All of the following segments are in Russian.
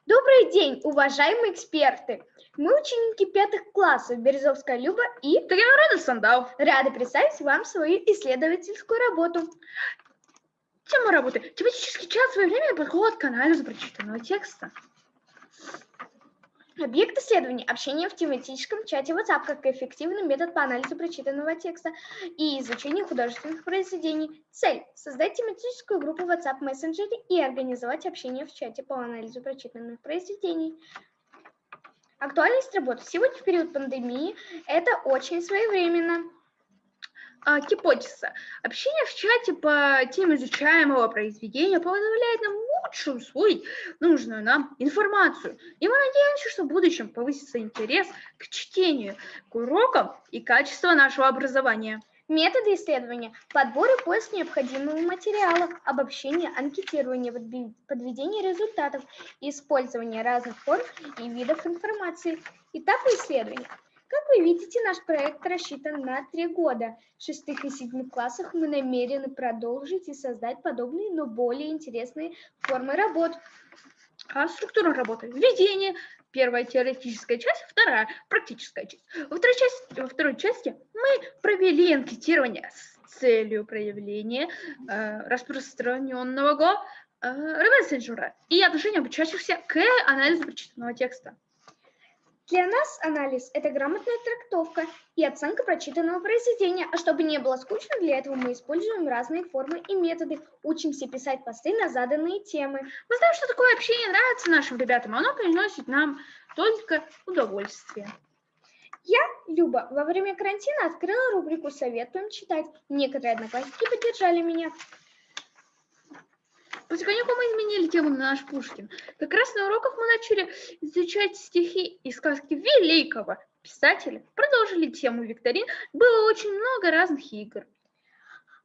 Добрый день, уважаемые эксперты! Мы ученики 5 классов Березовская Люба и Тагинрада Сандал. рады представить вам свою исследовательскую работу. Тема работы. Тематический час своевременный подход к анализу прочитанного текста. Объект исследования – общение в тематическом чате WhatsApp как эффективный метод по анализу прочитанного текста и изучению художественных произведений. Цель – создать тематическую группу в WhatsApp мессенджере и организовать общение в чате по анализу прочитанных произведений. Актуальность работы. Сегодня в период пандемии это очень своевременно. Гипотеза. Общение в чате по теме изучаемого произведения позволяет нам лучше усвоить нужную нам информацию. И мы надеемся, что в будущем повысится интерес к чтению, к урокам и качество нашего образования. Методы исследования. Подбор и поиск необходимого материала, обобщение, анкетирование, подведение результатов, использование разных форм и видов информации. Этапы исследования. Как вы видите, наш проект рассчитан на 3 года. В 6 и 7 классах мы намерены продолжить и создать подобные, но более интересные формы работ. Структура работы. Введение. Первая теоретическая часть, вторая практическая часть. Во второй части мы провели анкетирование с целью проявления распространенного мессенджера и отношения обучающихся к анализу прочитанного текста. Для нас анализ – это грамотная трактовка и оценка прочитанного произведения. А чтобы не было скучно, для этого мы используем разные формы и методы. Учимся писать посты на заданные темы. Мы знаем, что такое общение нравится нашим ребятам, оно приносит нам только удовольствие. Я, Люба, во время карантина открыла рубрику «Советуем читать». Некоторые одноклассники поддержали меня. После каникул мы изменили тему на наш Пушкин. Как раз на уроках мы начали изучать стихи и сказки великого писателя. Продолжили тему викторин. Было очень много разных игр.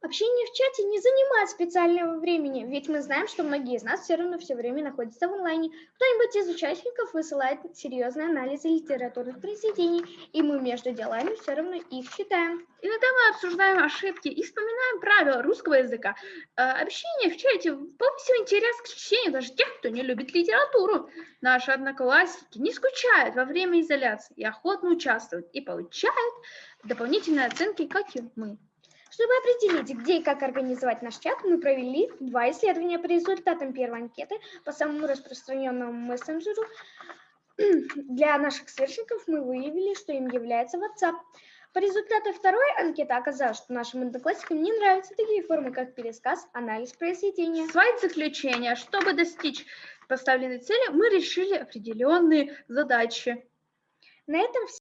Общение в чате не занимает специального времени, ведь мы знаем, что многие из нас все равно все время находятся в онлайне. Кто-нибудь из участников высылает серьезные анализы литературных произведений, и мы между делами все равно их читаем. Иногда мы обсуждаем ошибки и вспоминаем правила русского языка. Общение в чате повысило интерес к чтению даже тех, кто не любит литературу. Наши одноклассники не скучают во время изоляции и охотно участвуют и получают дополнительные оценки, как и мы. Чтобы определить, где и как организовать наш чат, мы провели 2 исследования. По результатам первой анкеты по самому распространенному мессенджеру для наших сверстников мы выявили, что им является WhatsApp. По результатам второй анкеты оказалось, что нашим одноклассникам не нравятся такие формы, как пересказ, анализ произведения. Свои заключения. Чтобы достичь поставленной цели, мы решили определенные задачи. На этом все.